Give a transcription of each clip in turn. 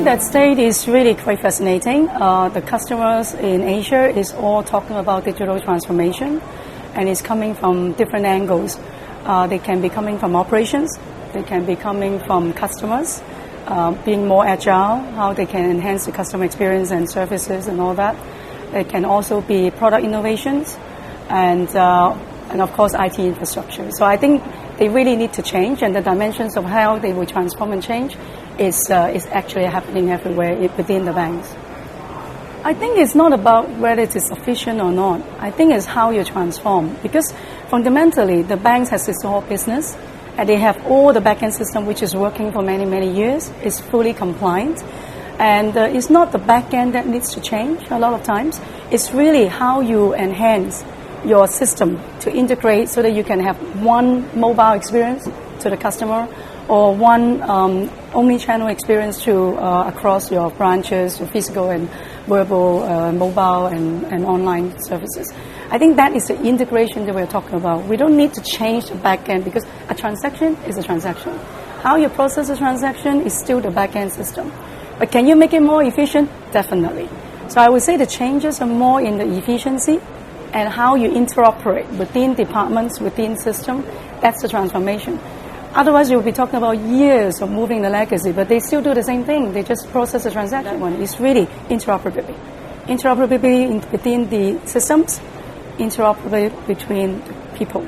that state is really quite fascinating. The customers in Asia is all talking about digital transformation, and it's coming from different angles. They can be coming from operations, they can be coming from customers, being more agile, how they can enhance the customer experience and services and all that. It can also be product innovations and of course IT infrastructure. So I think they really need to change, and the dimensions of how they will transform and change is actually happening everywhere within the banks. I think it's not about whether it is sufficient or not. I think it's how you transform, because fundamentally the banks has its whole business and they have all the back-end system which is working for many, many years, is fully compliant. And it's not the back-end that needs to change a lot of times. It's really how you enhance your system to integrate so that you can have one mobile experience to the customer, or one omni-channel experience to across your branches, your physical and verbal, mobile and online services. I think that is the integration that we're talking about. We don't need to change the back end, because a transaction is a transaction. How you process a transaction is still the back end system. But can you make it more efficient? Definitely. So I would say the changes are more in the efficiency and how you interoperate within departments, within system. That's the transformation. Otherwise, you'll be talking about years of moving the legacy, but they still do the same thing. They just process the transaction. It's really interoperability. Interoperability within the systems, interoperability between people.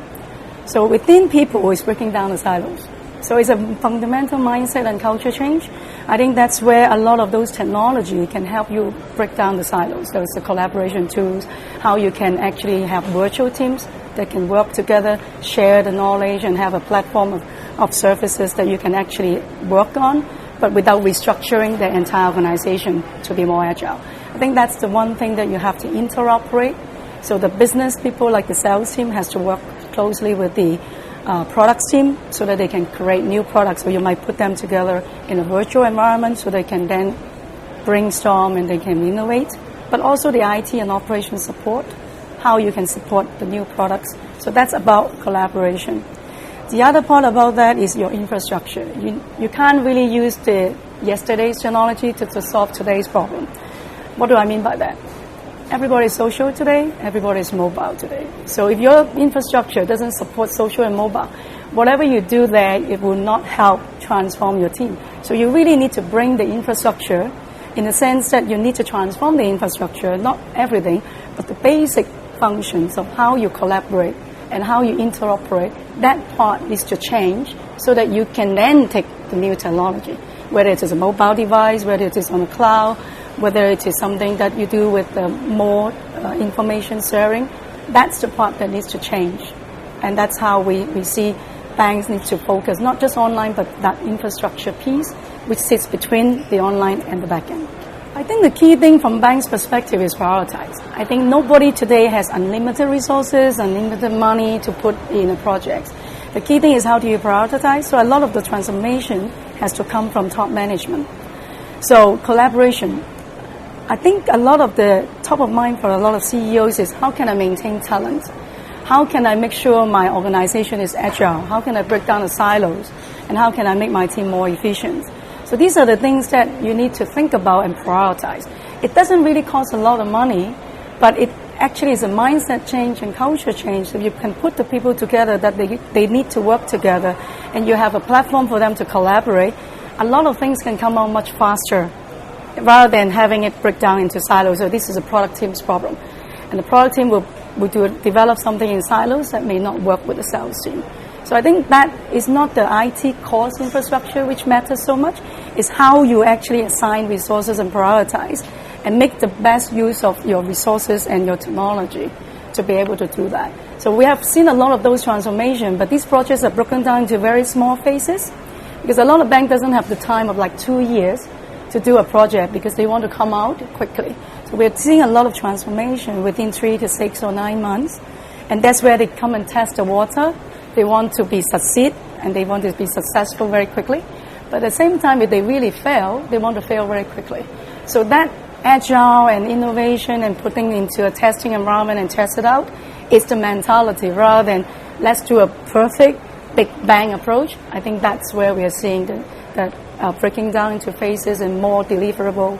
So within people, it's breaking down the silos. So it's a fundamental mindset and culture change. I think that's where a lot of those technology can help you break down the silos. There's the collaboration tools, how you can actually have virtual teams that can work together, share the knowledge, and have a platform of services that you can actually work on, but without restructuring the entire organization to be more agile. I think that's the one thing that you have to interoperate. So the business people, like the sales team, has to work closely with the products team so that they can create new products. So you might put them together in a virtual environment so they can then brainstorm and they can innovate. But also the IT and operations support, how you can support the new products. So that's about collaboration. The other part about that is your infrastructure. You can't really use the yesterday's technology to solve today's problem. What do I mean by that? Everybody is social today, everybody is mobile today. So if your infrastructure doesn't support social and mobile, whatever you do there, it will not help transform your team. So you really need to bring the infrastructure in the sense that you need to transform the infrastructure, not everything, but the basic functions of how you collaborate and how you interoperate. That part needs to change so that you can then take the new technology, whether it is a mobile device, whether it is on the cloud, whether it is something that you do with more information sharing. That's the part that needs to change. And that's how we see banks need to focus, not just online, but that infrastructure piece, which sits between the online and the back end. I think the key thing from bank's perspective is prioritize. I think nobody today has unlimited resources, unlimited money to put in a project. The key thing is how do you prioritize? So a lot of the transformation has to come from top management. So collaboration. I think a lot of the top of mind for a lot of CEOs is how can I maintain talent? How can I make sure my organization is agile? How can I break down the silos? And how can I make my team more efficient? So these are the things that you need to think about and prioritize. It doesn't really cost a lot of money, but it actually is a mindset change and culture change. So you can put the people together that they need to work together, and you have a platform for them to collaborate. A lot of things can come out much faster rather than having it break down into silos. So this is a product team's problem. And the product team will develop something in silos that may not work with the sales team. So I think that is not the IT cost infrastructure which matters so much. It's how you actually assign resources and prioritize and make the best use of your resources and your technology to be able to do that. So we have seen a lot of those transformations, but these projects are broken down into very small phases because a lot of banks doesn't have the time of like 2 years to do a project because they want to come out quickly. So we're seeing a lot of transformation within 3 to 6 or 9 months, and that's where they come and test the water. They want to succeed and they want to be successful very quickly. But at the same time, if they really fail, they want to fail very quickly. So that agile and innovation and putting into a testing environment and test it out is the mentality rather than let's do a perfect big bang approach. I think that's where we are seeing that breaking down into phases and more deliverable.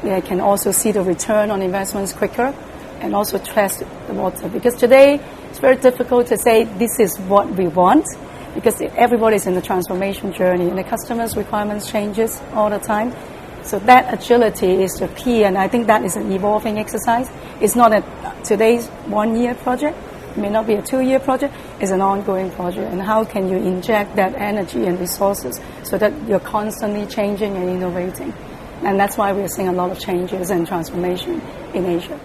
They can also see the return on investments quicker and also test the water. Because today it's very difficult to say this is what we want, because everybody's in the transformation journey and the customer's requirements changes all the time. So that agility is the key, and I think that is an evolving exercise. It's not today's 1 year project. It may not be a 2 year project. It's an ongoing project. And how can you inject that energy and resources so that you're constantly changing and innovating? And that's why we're seeing a lot of changes and transformation in Asia.